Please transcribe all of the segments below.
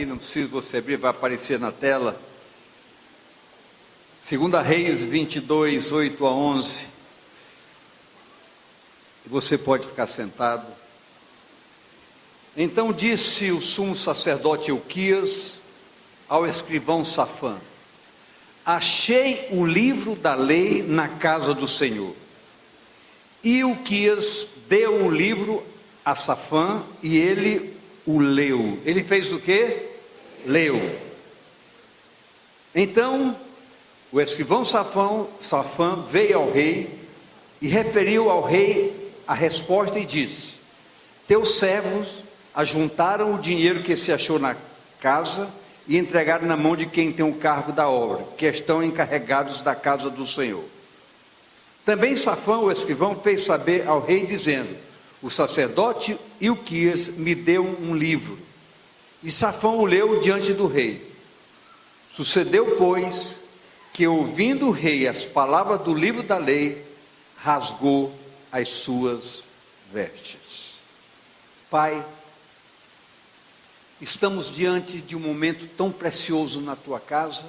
não precisa você abrir, vai aparecer na tela. 2 Reis 22, 8 a 11. E você pode ficar sentado. Então disse o sumo sacerdote Ilquias ao escrivão Safã: achei o livro da lei na casa do Senhor. E Ilquias deu o livro a Safã e ele o leu. Ele fez o quê? Leu. Então o escrivão Safã veio ao rei e referiu ao rei a resposta e disse: teus servos ajuntaram o dinheiro que se achou na casa e entregaram na mão de quem tem o cargo da obra, que estão encarregados da casa do Senhor. Também Safã, o escrivão, fez saber ao rei, dizendo: o sacerdote Ilquias me deu um livro. E Safã o leu diante do rei. Sucedeu, pois, que ouvindo o rei as palavras do livro da lei, rasgou as suas vestes. Pai, estamos diante de um momento tão precioso na tua casa,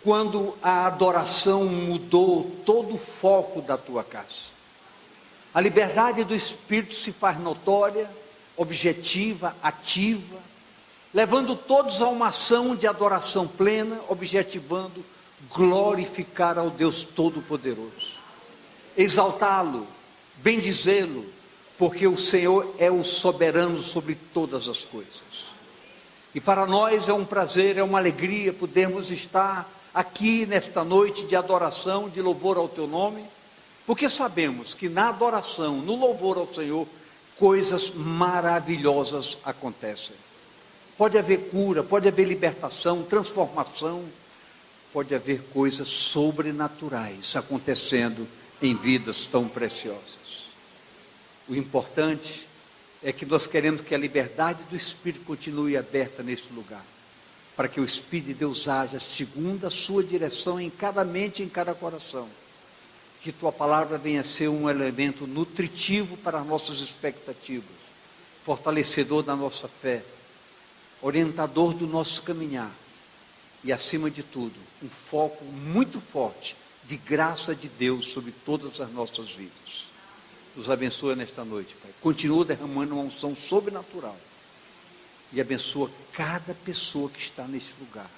quando a adoração mudou todo o foco da tua casa. A liberdade do Espírito se faz notória, objetiva, ativa, levando todos a uma ação de adoração plena, objetivando glorificar ao Deus Todo-Poderoso, exaltá-lo, bendizê-lo, porque o Senhor é o soberano sobre todas as coisas. E para nós é um prazer, é uma alegria podermos estar aqui nesta noite de adoração, de louvor ao teu nome, porque sabemos que na adoração, no louvor ao Senhor, coisas maravilhosas acontecem. Pode haver cura, pode haver libertação, transformação, pode haver coisas sobrenaturais acontecendo em vidas tão preciosas. O importante é que nós queremos que a liberdade do Espírito continue aberta nesse lugar, para que o Espírito de Deus haja segundo a sua direção em cada mente e em cada coração. Que tua palavra venha ser um elemento nutritivo para as nossas expectativas, fortalecedor da nossa fé, orientador do nosso caminhar e, acima de tudo, um foco muito forte de graça de Deus sobre todas as nossas vidas. Nos abençoa nesta noite, Pai. Continua derramando uma unção sobrenatural e abençoa cada pessoa que está nesse lugar.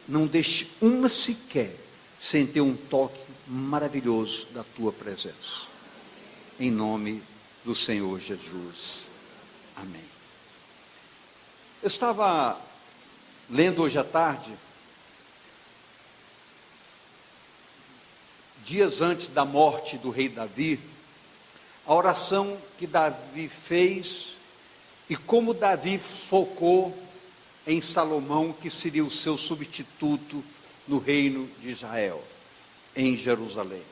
Não deixe uma sequer sem ter um toque maravilhoso da tua presença. Em nome do Senhor Jesus. Amém. Eu estava lendo hoje à tarde, dias antes da morte do rei Davi, a oração que Davi fez e como Davi focou em Salomão, que seria o seu substituto no reino de Israel, em Jerusalém.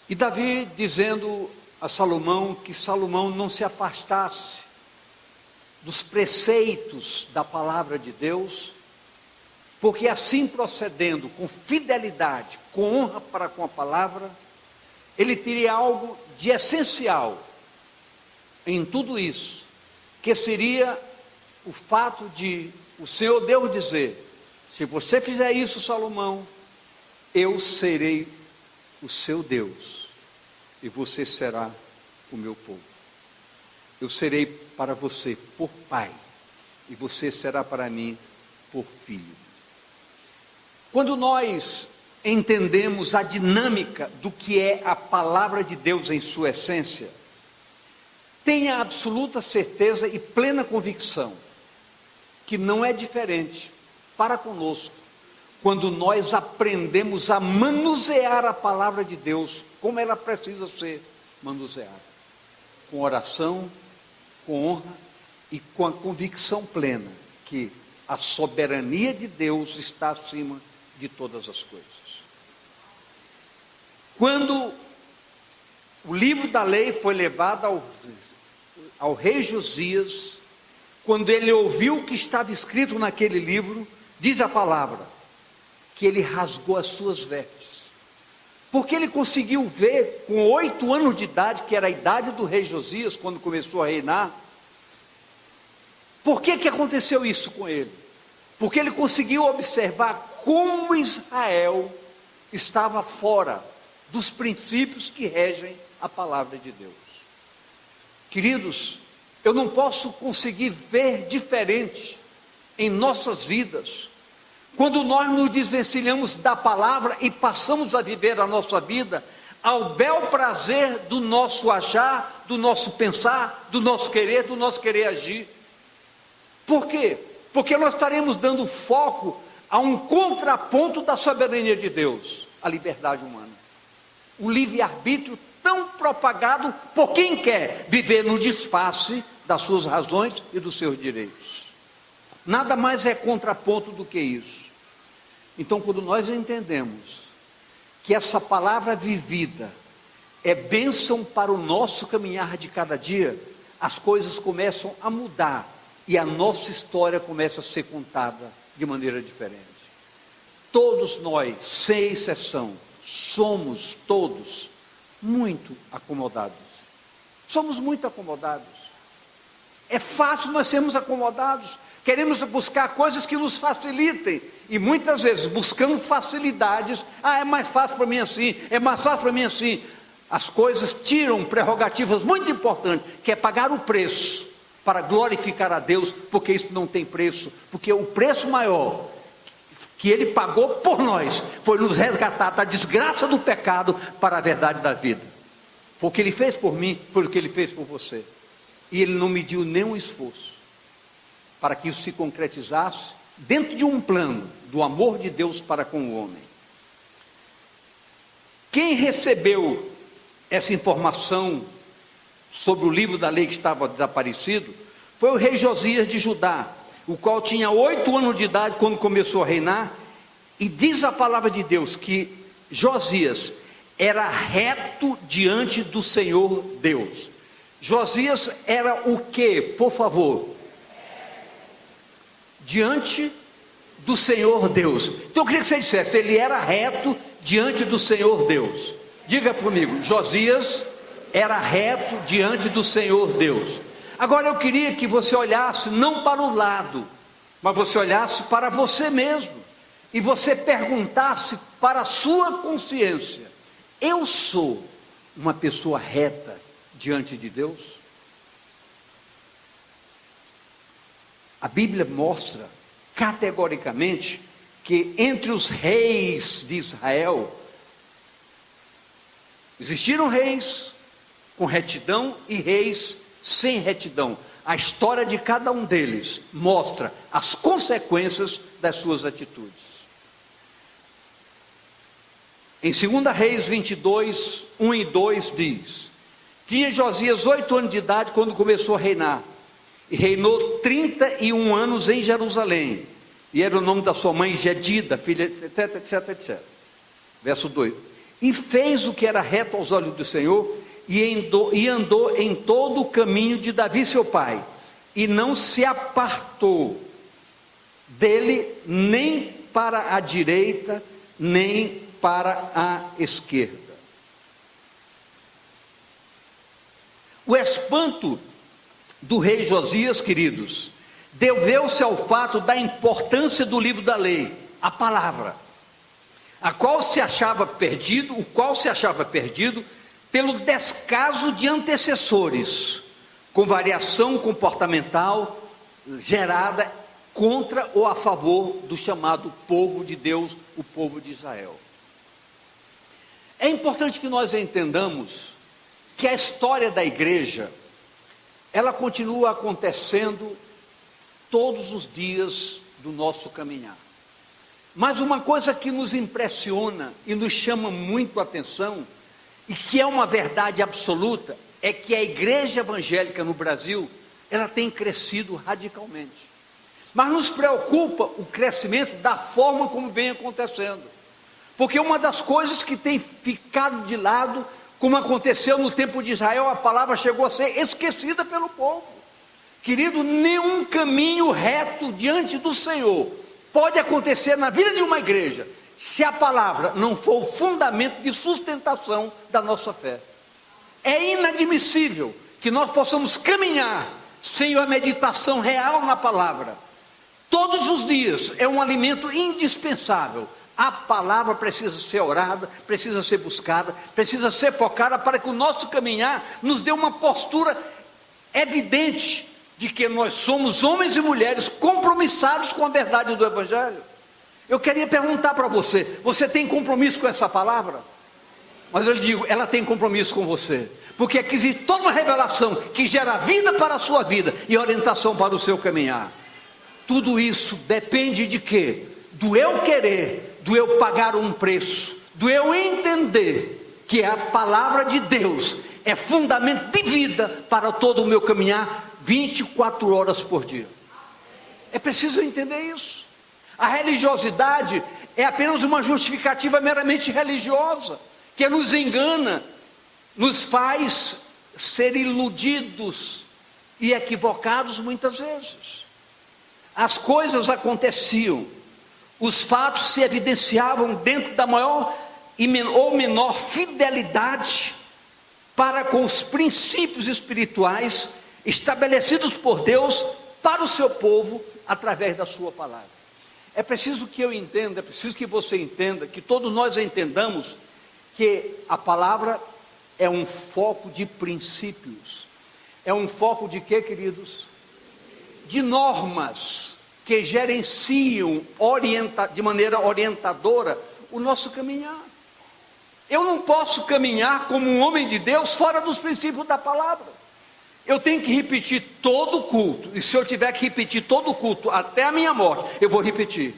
E Davi dizendo a Salomão que Salomão não se afastasse dos preceitos da palavra de Deus, porque assim procedendo com fidelidade, com honra para com a palavra, ele teria algo de essencial em tudo isso, que seria o fato de o Senhor Deus dizer: se você fizer isso, Salomão, eu serei o seu Deus e você será o meu povo. Eu serei para você por pai e você será para mim por filho. Quando nós entendemos a dinâmica do que é a palavra de Deus em sua essência, tenha absoluta certeza e plena convicção que não é diferente para conosco quando nós aprendemos a manusear a palavra de Deus como ela precisa ser manuseada, com oração, com honra e com a convicção plena que a soberania de Deus está acima de todas as coisas. Quando o livro da lei foi levado ao rei Josias, quando ele ouviu o que estava escrito naquele livro, diz a palavra, que ele rasgou as suas vestes, porque ele conseguiu ver, com 8 anos de idade, que era a idade do rei Josias, quando começou a reinar, Por que aconteceu isso com ele? Porque ele conseguiu observar como Israel estava fora dos princípios que regem a palavra de Deus. Queridos, eu não posso conseguir ver diferente em nossas vidas quando nós nos desvencilhamos da palavra e passamos a viver a nossa vida ao bel prazer do nosso achar, do nosso pensar, do nosso querer agir. Por quê? Porque nós estaremos dando foco a um contraponto da soberania de Deus, a liberdade humana. O livre-arbítrio tão propagado por quem quer viver no disfarce das suas razões e dos seus direitos. Nada mais é contraponto do que isso. Então, quando nós entendemos que essa palavra vivida é bênção para o nosso caminhar de cada dia, as coisas começam a mudar e a nossa história começa a ser contada de maneira diferente. Todos nós, sem exceção, somos todos muito acomodados. Somos muito acomodados. É fácil nós sermos acomodados. Queremos buscar coisas que nos facilitem. E muitas vezes buscando facilidades. É mais fácil para mim assim. É mais fácil para mim assim. As coisas tiram prerrogativas muito importantes, que é pagar o preço para glorificar a Deus, porque isso não tem preço. Porque o preço maior que Ele pagou por nós foi nos resgatar da desgraça do pecado para a verdade da vida. Foi o que Ele fez por mim, foi o que Ele fez por você. E Ele não mediu nenhum esforço para que isso se concretizasse dentro de um plano do amor de Deus para com o homem. Quem recebeu essa informação sobre o livro da lei que estava desaparecido foi o rei Josias de Judá, o qual tinha 8 anos de idade quando começou a reinar. E diz a palavra de Deus que Josias era reto diante do Senhor Deus. Josias era o que, por favor? Diante do Senhor Deus. Então eu queria que você dissesse, ele era reto diante do Senhor Deus. Diga comigo, Josias era reto diante do Senhor Deus. Agora eu queria que você olhasse não para o lado, mas você olhasse para você mesmo, e você perguntasse para a sua consciência: eu sou uma pessoa reta diante de Deus? A Bíblia mostra categoricamente que entre os reis de Israel existiram reis com retidão e reis sem retidão. A história de cada um deles mostra as consequências das suas atitudes. Em 2 Reis 22, 1 e 2 diz: tinha Josias 8 anos de idade quando começou a reinar, e reinou 31 anos em Jerusalém, e era o nome da sua mãe Jedida, filha, etc, etc, etc. Verso 2: e fez o que era reto aos olhos do Senhor, e andou em todo o caminho de Davi seu pai, e não se apartou dele nem para a direita, nem para a esquerda. O espanto do rei Josias, queridos, deveu-se ao fato da importância do livro da lei, a palavra, o qual se achava perdido pelo descaso de antecessores, com variação comportamental gerada contra ou a favor do chamado povo de Deus, o povo de Israel. É importante que nós entendamos que a história da igreja, ela continua acontecendo todos os dias do nosso caminhar. Mas uma coisa que nos impressiona e nos chama muito a atenção, e que é uma verdade absoluta, é que a igreja evangélica no Brasil, ela tem crescido radicalmente. Mas nos preocupa o crescimento da forma como vem acontecendo. Porque uma das coisas que tem ficado de lado, como aconteceu no tempo de Israel, a palavra chegou a ser esquecida pelo povo. Querido, nenhum caminho reto diante do Senhor pode acontecer na vida de uma igreja, se a palavra não for o fundamento de sustentação da nossa fé. É inadmissível que nós possamos caminhar sem a meditação real na palavra, todos os dias, é um alimento indispensável. A palavra precisa ser orada, precisa ser buscada, precisa ser focada, para que o nosso caminhar nos dê uma postura evidente de que nós somos homens e mulheres compromissados com a verdade do Evangelho. Eu queria perguntar para você: você tem compromisso com essa palavra? Mas eu lhe digo, ela tem compromisso com você, porque aqui existe toda uma revelação que gera vida para a sua vida e orientação para o seu caminhar. Tudo isso depende de quê? Do eu querer, do eu pagar um preço, do eu entender que a palavra de Deus é fundamento de vida para todo o meu caminhar 24 horas por dia. É preciso entender isso. A religiosidade é apenas uma justificativa meramente religiosa, que nos engana, nos faz ser iludidos e equivocados muitas vezes. As coisas aconteciam, os fatos se evidenciavam dentro da maior ou menor fidelidade para com os princípios espirituais estabelecidos por Deus para o seu povo através da sua palavra. É preciso que eu entenda, é preciso que você entenda, que todos nós entendamos que a palavra é um foco de princípios. É um foco de quê, queridos? De normas que gerenciam de maneira orientadora o nosso caminhar. Eu não posso caminhar como um homem de Deus fora dos princípios da palavra. Eu tenho que repetir todo o culto, e se eu tiver que repetir todo o culto até a minha morte, eu vou repetir.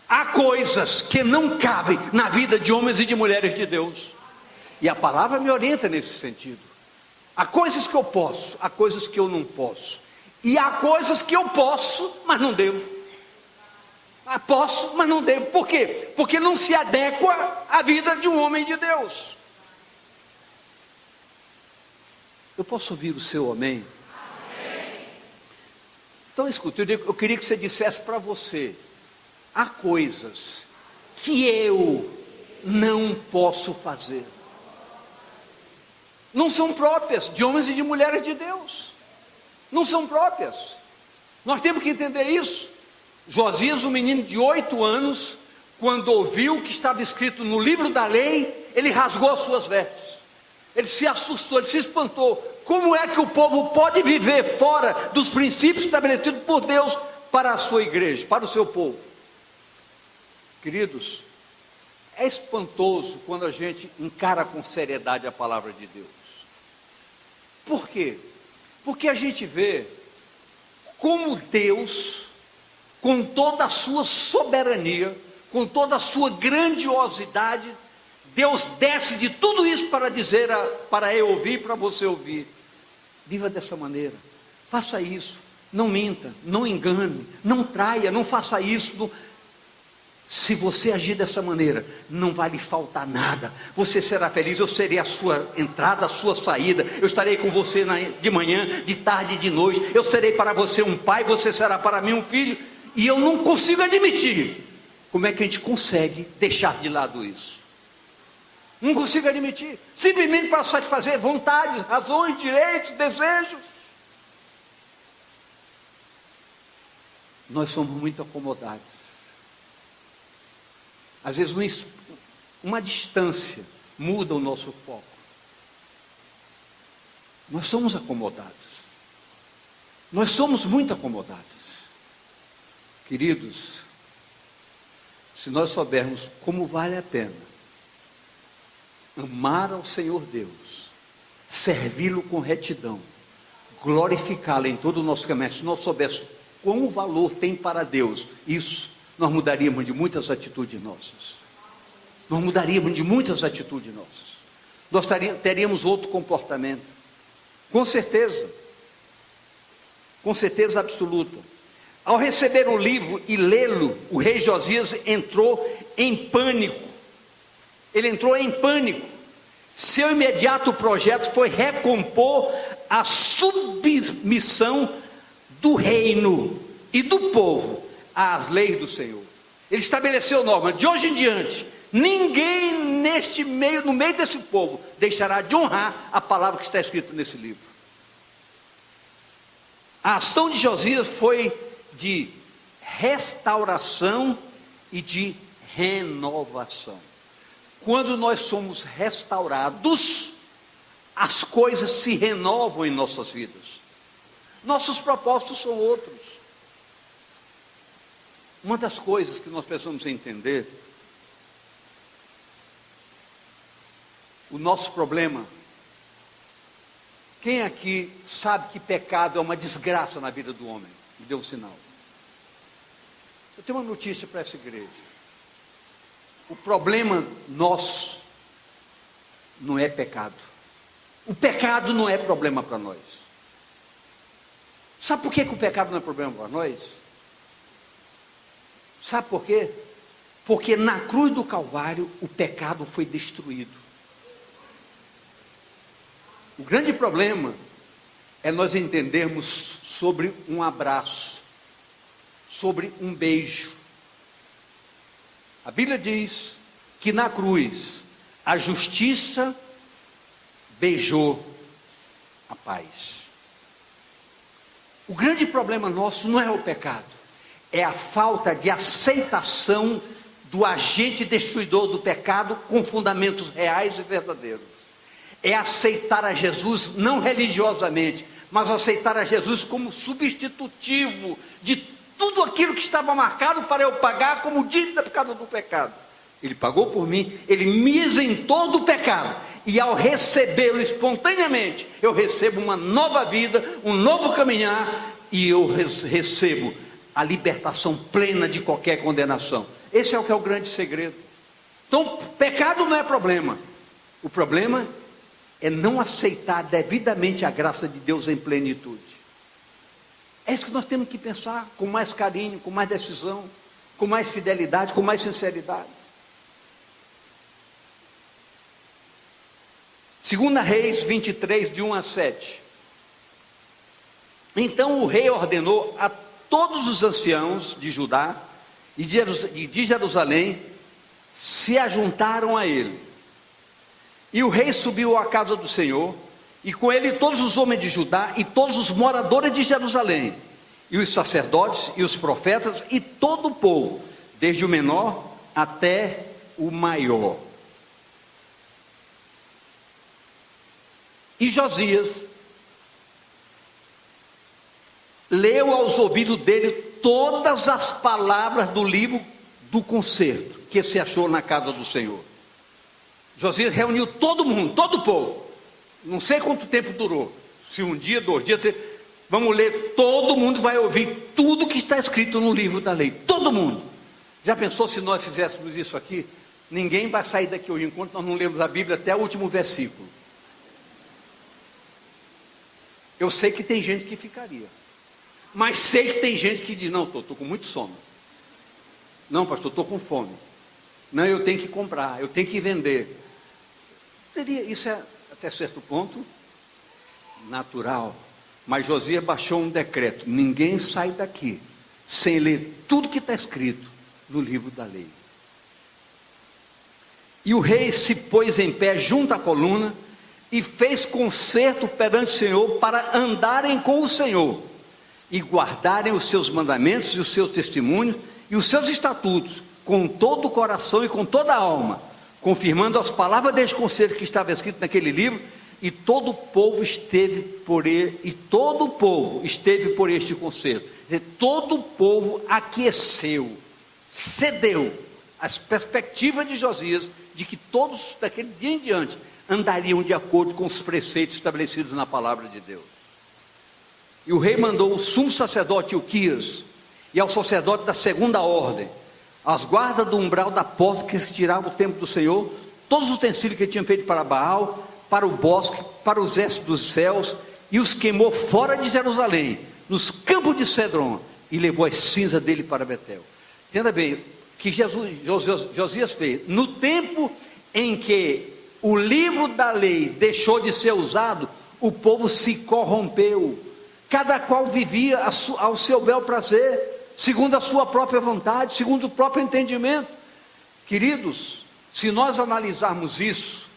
Há coisas que não cabem na vida de homens e de mulheres de Deus, e a palavra me orienta nesse sentido. Há coisas que eu posso, há coisas que eu não posso, e há coisas que eu posso, mas não devo. Posso, mas não devo. Por quê? Porque não se adequa à vida de um homem de Deus. Eu posso ouvir o seu amém? Amém. Então escuta, eu queria que você dissesse para você: há coisas que eu não posso fazer, não são próprias de homens e de mulheres de Deus, não são próprias. Nós temos que entender isso. Josias, um menino de 8 anos, quando ouviu o que estava escrito no livro da lei, ele rasgou as suas vestes. Ele se assustou, ele se espantou. Como é que o povo pode viver fora dos princípios estabelecidos por Deus para a sua igreja, para o seu povo? Queridos, é espantoso quando a gente encara com seriedade a palavra de Deus. Por quê? Porque a gente vê como Deus, com toda a sua soberania, com toda a sua grandiosidade, Deus desce de tudo isso para dizer, para eu ouvir, para você ouvir: viva dessa maneira, faça isso, não minta, não engane, não traia, não faça isso. Não... Se você agir dessa maneira, não vai lhe faltar nada, você será feliz. Eu serei a sua entrada, a sua saída, eu estarei com você de manhã, de tarde e de noite, eu serei para você um pai, você será para mim um filho. E eu não consigo admitir. Como é que a gente consegue deixar de lado isso? Não consigo admitir. Simplesmente para satisfazer vontades, razões, direitos, desejos. Nós somos muito acomodados. Às vezes uma distância muda o nosso foco. Nós somos acomodados. Nós somos muito acomodados. Queridos, se nós soubermos como vale a pena amar ao Senhor Deus, servi-lo com retidão, glorificá-lo em todo o nosso caminho, se nós soubéssemos quão valor tem para Deus, isso, nós mudaríamos de muitas atitudes nossas. Nós mudaríamos de muitas atitudes nossas. Nós teríamos outro comportamento. Com certeza absoluta. Ao receber o livro e lê-lo, o rei Josias entrou em pânico. Ele entrou em pânico. Seu imediato projeto foi recompor a submissão do reino e do povo às leis do Senhor. Ele estabeleceu norma: de hoje em diante, ninguém no meio desse povo deixará de honrar a palavra que está escrita nesse livro. A ação de Josias foi de restauração e de renovação. Quando nós somos restaurados, as coisas se renovam em nossas vidas. Nossos propósitos são outros. Uma das coisas que nós precisamos entender, o nosso problema, quem aqui sabe que pecado é uma desgraça na vida do homem? Me dê um sinal. Eu tenho uma notícia para essa igreja. O problema nosso não é pecado. O pecado não é problema para nós. Sabe por que o pecado não é problema para nós? Sabe por quê? Porque na cruz do Calvário o pecado foi destruído. O grande problema é nós entendermos sobre um abraço, sobre um beijo. A Bíblia diz que na cruz a justiça beijou a paz. O grande problema nosso não é o pecado, é a falta de aceitação do agente destruidor do pecado com fundamentos reais e verdadeiros. É aceitar a Jesus não religiosamente, mas aceitar a Jesus como substitutivo de tudo aquilo que estava marcado para eu pagar como dívida por causa do pecado. Ele pagou por mim, ele me isentou do pecado, e ao recebê-lo espontaneamente, eu recebo uma nova vida, um novo caminhar, e eu recebo a libertação plena de qualquer condenação. Esse é o que é o grande segredo. Então, pecado não é problema, o problema é não aceitar devidamente a graça de Deus em plenitude. É isso que nós temos que pensar com mais carinho, com mais decisão, com mais fidelidade, com mais sinceridade. 2 Reis 23, de 1 a 7. Então o rei ordenou a todos os anciãos de Judá e de Jerusalém se ajuntaram a ele. E o rei subiu à casa do Senhor, e com ele todos os homens de Judá e todos os moradores de Jerusalém, e os sacerdotes e os profetas e todo o povo, desde o menor até o maior. E Josias leu aos ouvidos dele todas as palavras do livro do concerto que se achou na casa do Senhor. Josias reuniu todo mundo, todo o povo. Não sei quanto tempo durou, se um dia, 2 dias, 3. Vamos ler, todo mundo vai ouvir tudo que está escrito no livro da lei, todo mundo. Já pensou se nós fizéssemos isso aqui? Ninguém vai sair daqui hoje enquanto nós não lemos a Bíblia até o último versículo. Eu sei que tem gente que ficaria, mas sei que tem gente que diz: não, estou com muito sono. Não, pastor, estou com fome. Não, eu tenho que comprar, eu tenho que vender. Isso é, até certo ponto, natural. Mas Josias baixou um decreto: ninguém sai daqui sem ler tudo que está escrito no livro da lei. E o rei se pôs em pé junto à coluna e fez concerto perante o Senhor para andarem com o Senhor e guardarem os seus mandamentos e os seus testemunhos e os seus estatutos com todo o coração e com toda a alma, confirmando as palavras deste concerto que estava escrito naquele livro. E todo o povo esteve por ele, e todo o povo esteve por este concerto. Todo o povo aqueceu, cedeu às perspectivas de Josias de que todos daquele dia em diante andariam de acordo com os preceitos estabelecidos na palavra de Deus. E o rei mandou o sumo sacerdote Ilquias e ao sacerdote da segunda ordem, as guardas do umbral da porta que se tirava do templo do Senhor, todos os utensílios que ele tinha feito para Baal, para o bosque, para os exércitos dos céus, e os queimou fora de Jerusalém, nos campos de Cedron, e levou as cinzas dele para Betel. Entenda bem, que Josias fez, no tempo em que o livro da lei deixou de ser usado, o povo se corrompeu, cada qual vivia ao seu bel prazer, segundo a sua própria vontade, segundo o próprio entendimento. Queridos, se nós analisarmos isso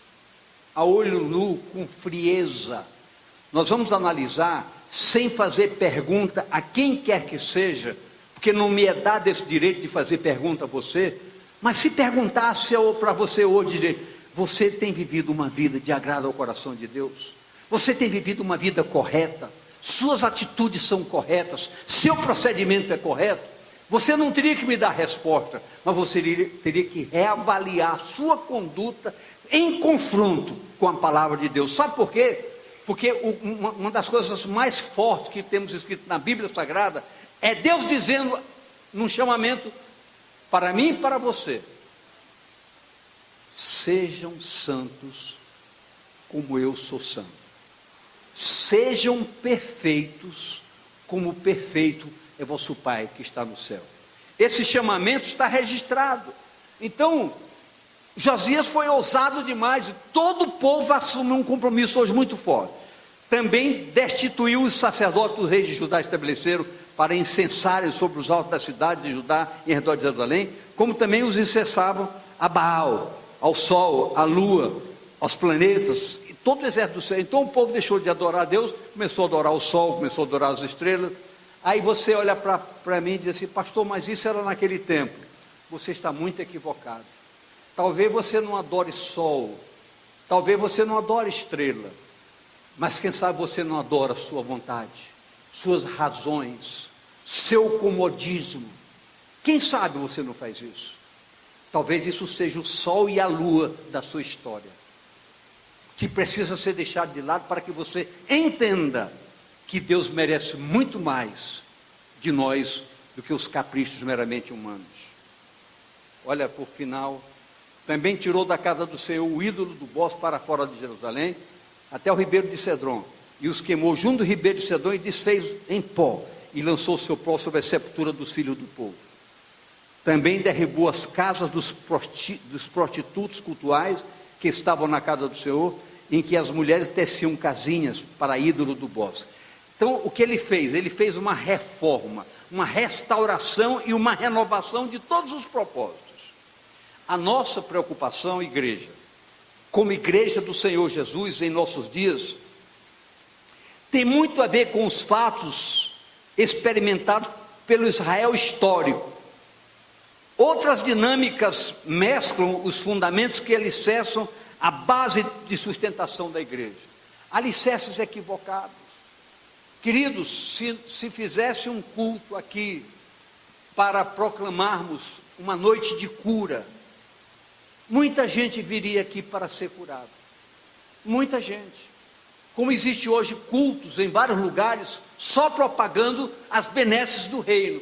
a olho nu, com frieza, nós vamos analisar sem fazer pergunta a quem quer que seja, porque não me é dado esse direito de fazer pergunta a você, mas se perguntasse para você hoje, você tem vivido uma vida de agrado ao coração de Deus? Você tem vivido uma vida correta? Suas atitudes são corretas? Seu procedimento é correto? Você não teria que me dar resposta, mas você teria que reavaliar a sua conduta em confronto com a palavra de Deus. Sabe por quê? Porque uma das coisas mais fortes que temos escrito na Bíblia Sagrada é Deus dizendo num chamamento para mim e para você: sejam santos como eu sou santo. Sejam perfeitos como perfeito é vosso Pai que está no céu. Esse chamamento está registrado. Então, Josias foi ousado demais, e todo o povo assumiu um compromisso hoje muito forte. Também destituiu os sacerdotes dos reis de Judá estabeleceram para incensarem sobre os altos da cidade de Judá em redor de Jerusalém, como também os incensavam a Baal, ao sol, à lua, aos planetas, e todo o exército do céu. Então o povo deixou de adorar a Deus, começou a adorar o sol, começou a adorar as estrelas. Aí você olha para mim e diz assim: pastor, mas isso era naquele tempo. Você está muito equivocado. Talvez você não adore sol, talvez você não adore estrela, mas quem sabe você não adora sua vontade, suas razões, seu comodismo. Quem sabe você não faz isso? Talvez isso seja o sol e a lua da sua história, que precisa ser deixado de lado para que você entenda que Deus merece muito mais de nós do que os caprichos meramente humanos. Olha, por final, também tirou da casa do Senhor o ídolo do bosque para fora de Jerusalém, até o ribeiro de Cedron, e os queimou junto do ribeiro de Cedron e desfez em pó, e lançou o seu pó sobre a sepultura dos filhos do povo. Também derribou as casas dos prostitutos cultuais que estavam na casa do Senhor, em que as mulheres teciam casinhas para ídolo do bosque. Então, o que ele fez? Ele fez uma reforma, uma restauração e uma renovação de todos os propósitos. A nossa preocupação, igreja, como igreja do Senhor Jesus em nossos dias, tem muito a ver com os fatos experimentados pelo Israel histórico. Outras dinâmicas mesclam os fundamentos que alicerçam a base de sustentação da igreja. Alicerces equivocados. Queridos, se fizesse um culto aqui para proclamarmos uma noite de cura, muita gente viria aqui para ser curado. Muita gente. Como existe hoje cultos em vários lugares, só propagando as benesses do reino.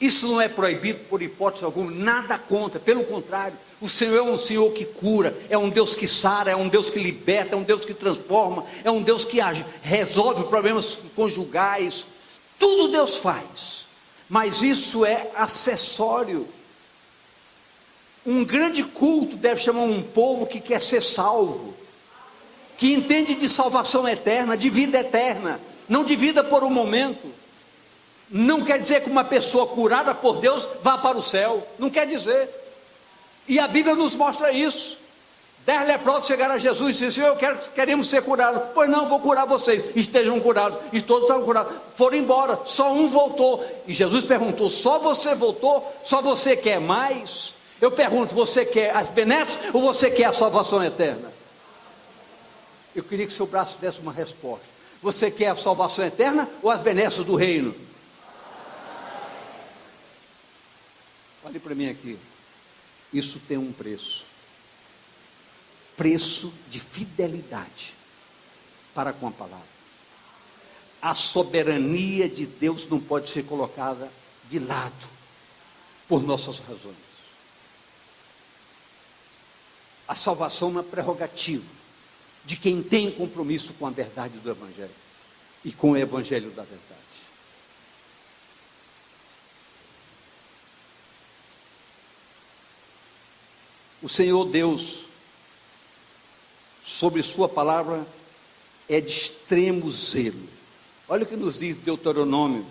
Isso não é proibido por hipótese alguma, nada contra, pelo contrário, o Senhor é um Senhor que cura, é um Deus que sara, é um Deus que liberta, é um Deus que transforma, é um Deus que resolve problemas conjugais, tudo Deus faz, mas isso é acessório. Um grande culto deve chamar um povo que quer ser salvo, que entende de salvação eterna, de vida eterna, não de vida por um momento. Não quer dizer que uma pessoa curada por Deus vá para o céu, não quer dizer, e a Bíblia nos mostra isso. 10 leprosos chegaram a Jesus e disseram: queremos ser curados. Pois não, vou curar vocês, estejam curados, e todos estavam curados, foram embora, só um voltou, e Jesus perguntou: só você voltou? Só você quer mais? Eu pergunto, você quer as benesses ou você quer a salvação eterna? Eu queria que seu braço desse uma resposta. Você quer a salvação eterna ou as benesses do reino? Olhe para mim aqui, isso tem um preço, preço de fidelidade para com a palavra. A soberania de Deus não pode ser colocada de lado por nossas razões. A salvação é uma prerrogativa de quem tem compromisso com a verdade do Evangelho e com o Evangelho da verdade. O Senhor Deus, sobre sua palavra, é de extremo zelo. Olha o que nos diz Deuteronômio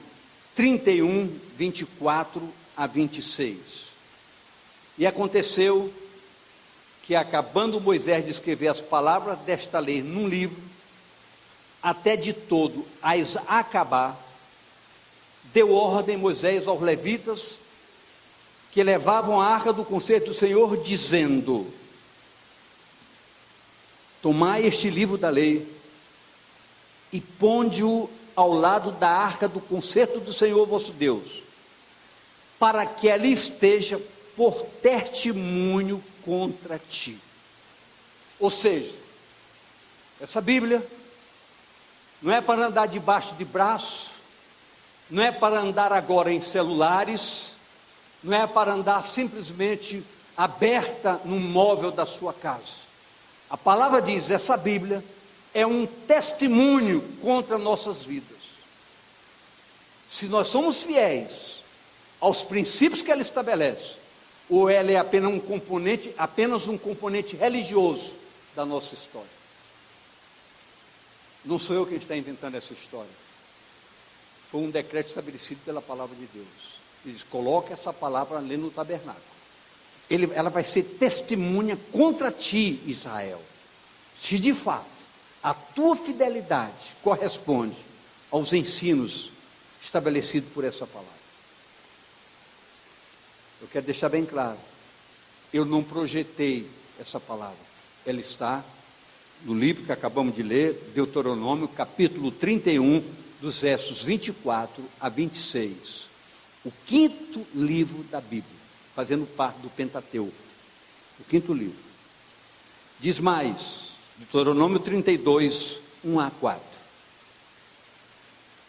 31, 24 a 26. E aconteceu que, acabando Moisés de escrever as palavras desta lei num livro, até de todo as acabar, deu ordem Moisés aos levitas que levavam a arca do concerto do Senhor, dizendo: tomai este livro da lei e ponde-o ao lado da arca do concerto do Senhor vosso Deus, para que ali esteja por testemunho contra ti. Ou seja, essa Bíblia não é para andar debaixo de braço, não é para andar agora em celulares, não é para andar simplesmente aberta no móvel da sua casa. A palavra diz, essa Bíblia é um testemunho contra nossas vidas. Se nós somos fiéis aos princípios que ela estabelece, ou ela é apenas um componente religioso da nossa história. Não sou eu quem está inventando essa história. Foi um decreto estabelecido pela palavra de Deus. Ele diz: coloca essa palavra ali no tabernáculo. Ela vai ser testemunha contra ti, Israel. Se de fato a tua fidelidade corresponde aos ensinos estabelecidos por essa palavra. Eu quero deixar bem claro, eu não projetei essa palavra, ela está no livro que acabamos de ler, Deuteronômio, capítulo 31, dos versos 24 a 26, o quinto livro da Bíblia, fazendo parte do Pentateuco, o quinto livro. Diz mais, Deuteronômio 32, 1 a 4: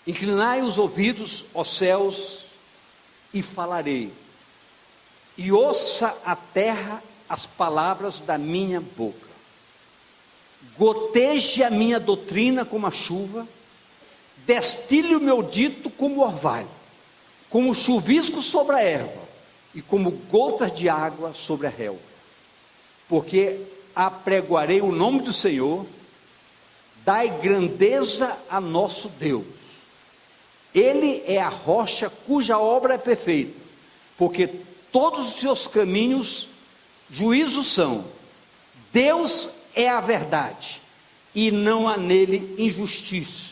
inclinai os ouvidos, ó céus, e falarei, e ouça a terra as palavras da minha boca. Goteje a minha doutrina como a chuva, destile o meu dito como orvalho, como chuvisco sobre a erva, e como gotas de água sobre a relva. Porque apregoarei o nome do Senhor, dai grandeza a nosso Deus. Ele é a rocha cuja obra é perfeita, porque todos os seus caminhos juízos são. Deus é a verdade, e não há nele injustiça.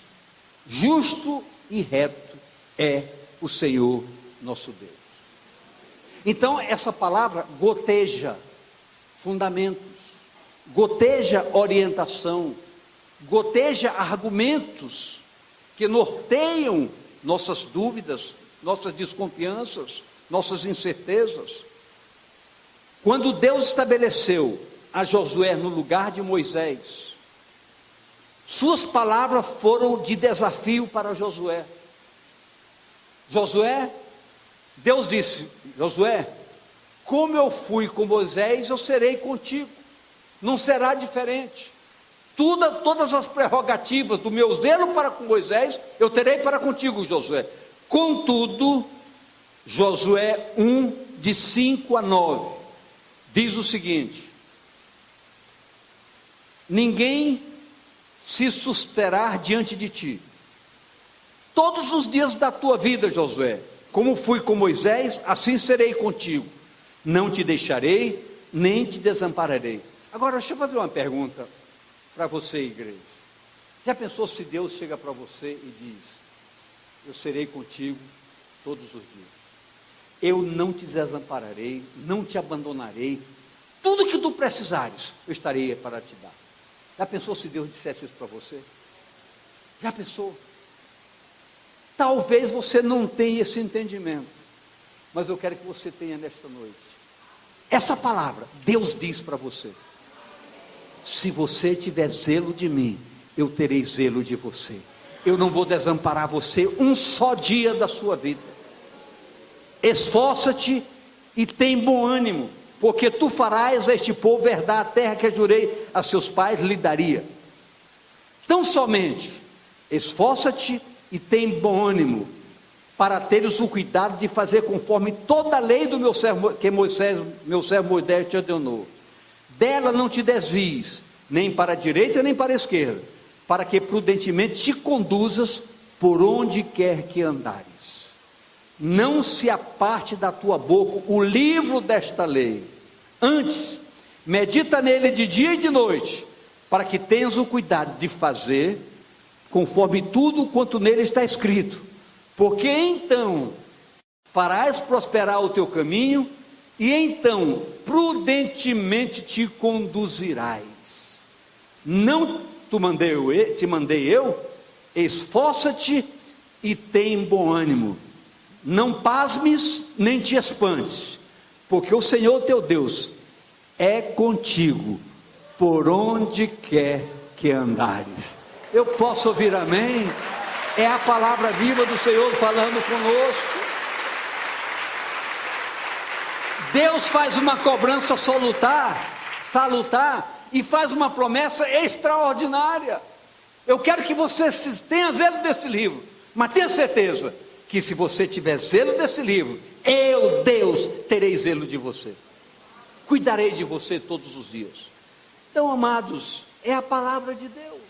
Justo e reto é o Senhor nosso Deus. Então essa palavra goteja fundamentos, goteja orientação, goteja argumentos que norteiam nossas dúvidas, nossas desconfianças, nossas incertezas. Quando Deus estabeleceu a Josué no lugar de Moisés, suas palavras foram de desafio para Josué. Deus disse: Josué, como eu fui com Moisés, eu serei contigo, não será diferente. Todas as prerrogativas do meu zelo para com Moisés, eu terei para contigo, Josué. Contudo, Josué 1, de 5 a 9, diz o seguinte: ninguém se susterá diante de ti todos os dias da tua vida, Josué. Como fui com Moisés, assim serei contigo. Não te deixarei, nem te desampararei. Agora, deixa eu fazer uma pergunta para você, igreja. Já pensou se Deus chega para você e diz: eu serei contigo todos os dias, eu não te desampararei, não te abandonarei, tudo que tu precisares, eu estarei para te dar. Já pensou se Deus dissesse isso para você? Já pensou? Talvez você não tenha esse entendimento, mas eu quero que você tenha nesta noite. Essa palavra, Deus diz para você: se você tiver zelo de mim, eu terei zelo de você. Eu não vou desamparar você um só dia da sua vida. Esforça-te e tem bom ânimo, porque tu farás a este povo herdar a terra que jurei a seus pais lhe daria. Tão somente esforça-te e tem bom ânimo, para teres o cuidado de fazer conforme toda a lei do meu servo, que meu servo Moisés te ordenou. Dela não te desvies, nem para a direita nem para a esquerda, para que prudentemente te conduzas por onde quer que andares. Não se aparte da tua boca o livro desta lei, antes medita nele de dia e de noite, para que tenhas o cuidado de fazer conforme tudo quanto nele está escrito, porque então farás prosperar o teu caminho, e então prudentemente te conduzirás. Não te mandei eu? Esforça-te e tem bom ânimo. Não pasmes nem te espantes, porque o Senhor teu Deus é contigo por onde quer que andares. Eu posso ouvir amém? É a palavra viva do Senhor falando conosco. Deus faz uma cobrança salutar, e faz uma promessa extraordinária. Eu quero que você tenha zelo desse livro, mas tenha certeza que se você tiver zelo desse livro, eu, Deus, terei zelo de você, cuidarei de você todos os dias. Então, amados, é a palavra de Deus,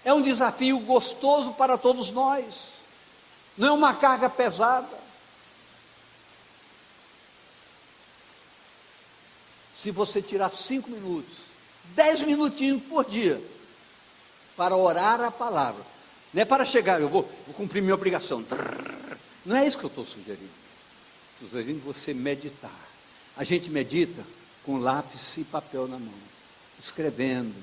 é um desafio gostoso para todos nós, não é uma carga pesada. Se você tirar 5 minutos, 10 minutinhos por dia, para orar a palavra, não é para chegar, eu vou cumprir minha obrigação, não é isso que eu estou sugerindo. Estou sugerindo você meditar. A gente medita com lápis e papel na mão, escrevendo,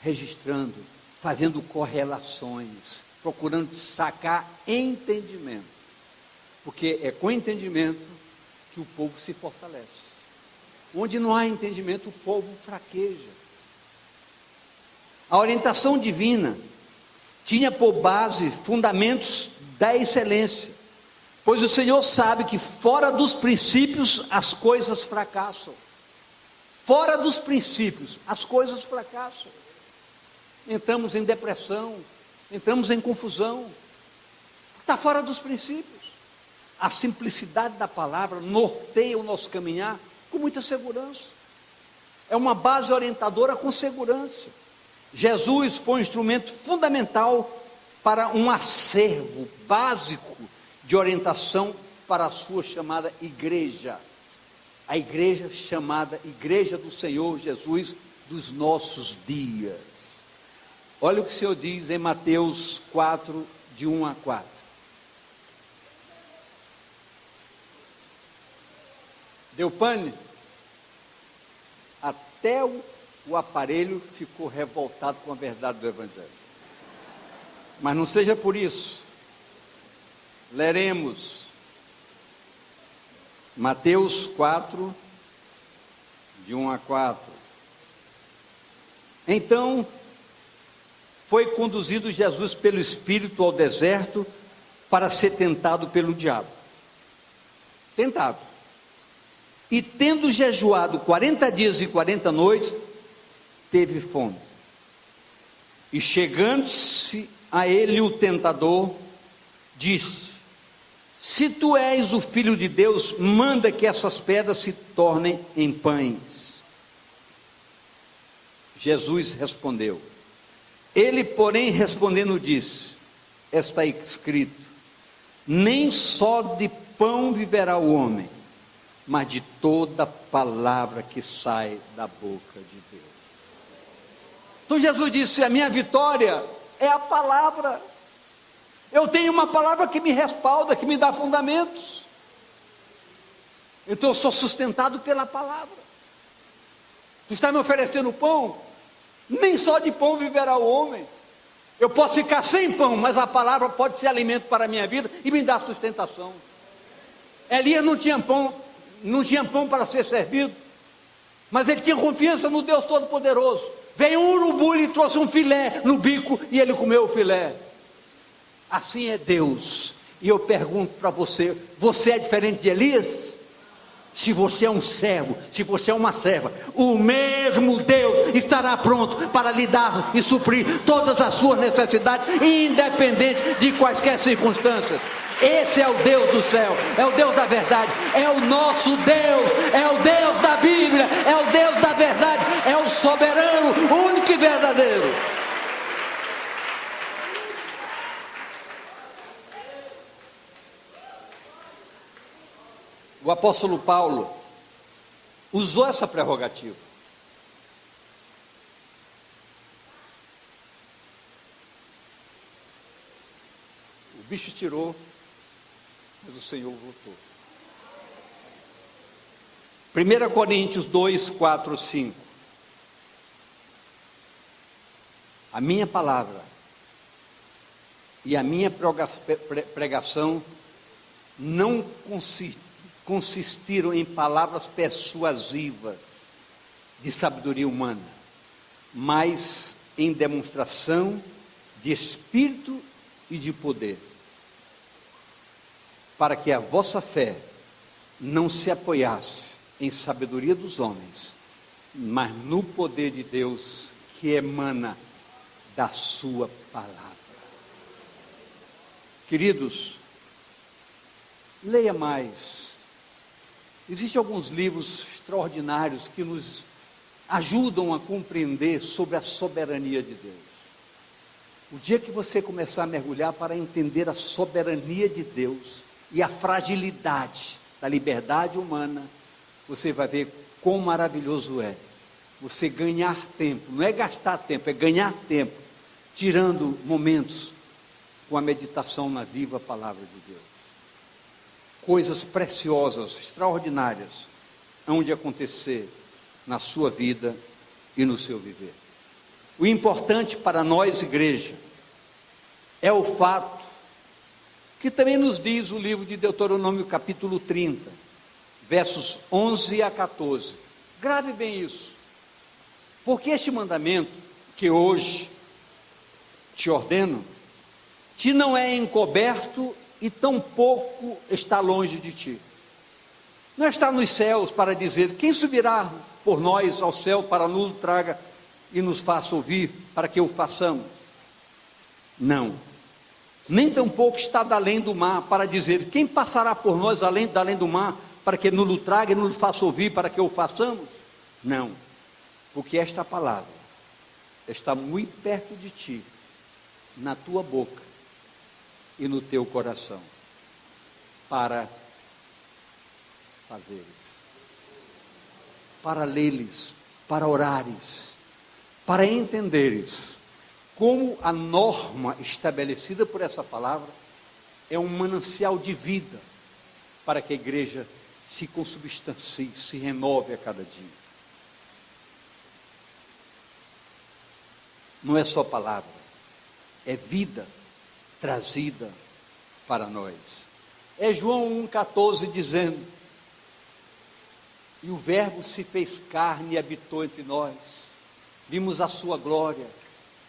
registrando, fazendo correlações, procurando sacar entendimento, porque é com entendimento que o povo se fortalece. Onde não há entendimento, o povo fraqueja. A orientação divina tinha por base fundamentos da excelência, pois o Senhor sabe que fora dos princípios as coisas fracassam. Fora dos princípios as coisas fracassam. Entramos em depressão, entramos em confusão, está fora dos princípios. A simplicidade da palavra norteia o nosso caminhar com muita segurança, é uma base orientadora com segurança. Jesus foi um instrumento fundamental para um acervo básico de orientação para a sua chamada igreja, a igreja chamada Igreja do Senhor Jesus dos nossos dias. Olha o que o Senhor diz em Mateus 4, de 1 a 4. Deu pane? Até o aparelho ficou revoltado com a verdade do Evangelho. Mas não seja por isso. Leremos Mateus 4, de 1 a 4. Então, foi conduzido Jesus pelo Espírito ao deserto para ser tentado pelo diabo. Tentado. E tendo jejuado 40 dias e 40 noites, teve fome. E chegando-se a ele o tentador, disse: se tu és o Filho de Deus, manda que essas pedras se tornem em pães. Jesus respondeu. Ele, porém, respondendo, disse: está escrito, nem só de pão viverá o homem, mas de toda palavra que sai da boca de Deus. Então Jesus disse: a minha vitória é a palavra. Eu tenho uma palavra que me respalda, que me dá fundamentos. Então eu sou sustentado pela palavra. Tu está me oferecendo pão? Nem só de pão viverá o homem. Eu posso ficar sem pão, mas a palavra pode ser alimento para a minha vida e me dar sustentação. Elias não tinha pão para ser servido, mas ele tinha confiança no Deus Todo-Poderoso. Veio um urubu e lhe trouxe um filé no bico e ele comeu o filé. Assim é Deus. E eu pergunto para você: você é diferente de Elias? Se você é um servo, se você é uma serva, o mesmo Deus estará pronto para lhe dar e suprir todas as suas necessidades, independente de quaisquer circunstâncias. Esse é o Deus do céu, é o Deus da verdade, é o nosso Deus, é o Deus da Bíblia, é o Deus da verdade, é o soberano, único e verdadeiro. O apóstolo Paulo usou essa prerrogativa. bicho tirou, mas o Senhor voltou. 1 Coríntios 2, 4, 5. A minha palavra e a minha pregação não consistiram em palavras persuasivas de sabedoria humana, mas em demonstração de espírito e de poder, para que a vossa fé não se apoiasse em sabedoria dos homens, mas no poder de Deus que emana da sua palavra. Queridos, leia mais. Existem alguns livros extraordinários que nos ajudam a compreender sobre a soberania de Deus. O dia que você começar a mergulhar para entender a soberania de Deus e a fragilidade da liberdade humana, você vai ver quão maravilhoso é você ganhar tempo. Não é gastar tempo, é ganhar tempo, tirando momentos com a meditação na viva palavra de Deus. Coisas preciosas, extraordinárias, hão de acontecer na sua vida e no seu viver. O importante para nós, igreja, é o fato que também nos diz o livro de Deuteronômio capítulo 30, versos 11 a 14. Grave bem isso, porque este mandamento que hoje te ordeno, te não é encoberto e tampouco está longe de ti. Não está nos céus para dizer: quem subirá por nós ao céu para nos traga e nos faça ouvir, para que o façamos? Não. Nem tampouco está da além do mar para dizer: quem passará por nós além do mar, para que nos traga e nos faça ouvir, para que o façamos? Não. Porque esta palavra está muito perto de ti, na tua boca e no teu coração, para fazeres, para leres, para orares, para entenderes como a norma estabelecida por essa palavra é um manancial de vida para que a igreja se consubstancie, se renove a cada dia. Não é só palavra, é vida trazida para nós. É João 1,14 dizendo: e o verbo se fez carne e habitou entre nós, vimos a sua glória,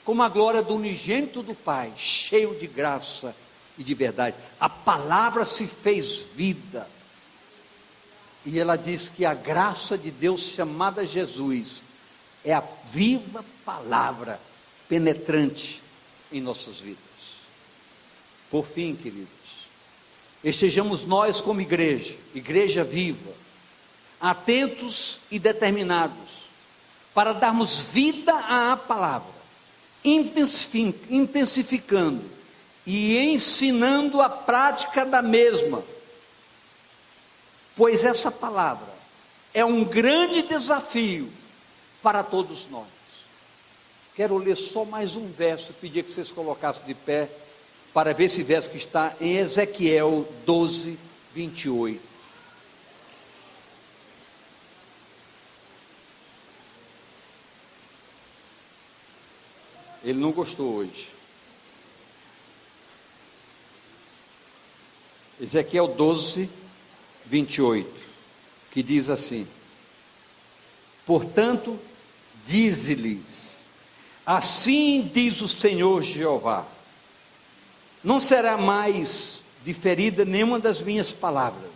como a glória do unigênito do Pai, cheio de graça e de verdade. A palavra se fez vida, e ela diz que a graça de Deus chamada Jesus é a viva palavra penetrante em nossas vidas. Por fim, queridos, estejamos nós como igreja, igreja viva, atentos e determinados para darmos vida à palavra, intensificando e ensinando a prática da mesma, pois essa palavra é um grande desafio para todos nós. Quero ler só mais um verso, pedir que vocês colocassem de pé, para ver esse verso que está em Ezequiel 12, 28. Ele não gostou hoje. Ezequiel 12, 28, que diz assim: portanto, dize-lhes, assim diz o Senhor Jeová, não será mais diferida nenhuma das minhas palavras,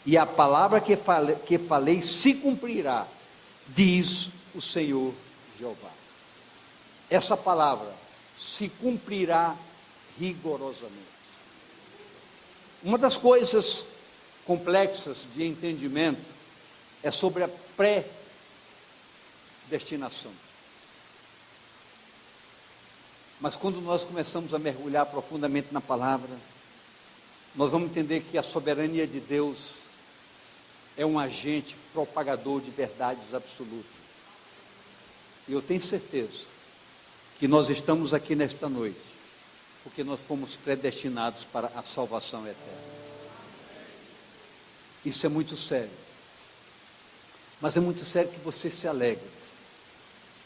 e a palavra que falei se cumprirá, diz o Senhor Jeová. Essa palavra se cumprirá rigorosamente. Uma das coisas complexas de entendimento é sobre a predestinação. Mas quando nós começamos a mergulhar profundamente na palavra, nós vamos entender que a soberania de Deus é um agente propagador de verdades absolutas. E eu tenho certeza que nós estamos aqui nesta noite porque nós fomos predestinados para a salvação eterna. Isso é muito sério. Mas é muito sério que você se alegre,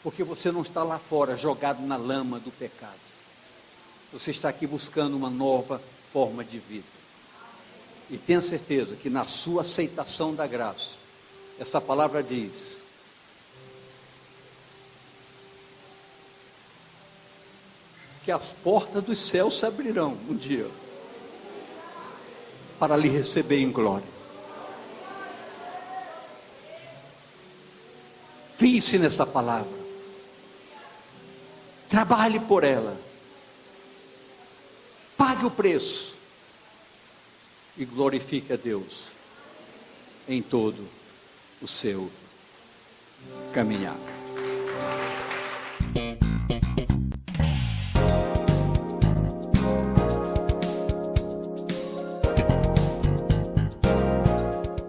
porque você não está lá fora jogado na lama do pecado. Você está aqui buscando uma nova forma de vida. E tenha certeza que na sua aceitação da graça, esta palavra diz: que as portas dos céus se abrirão um dia para lhe receber em glória. Fie-se nessa palavra, trabalhe por ela, pague o preço e glorifique a Deus em todo o seu caminhar.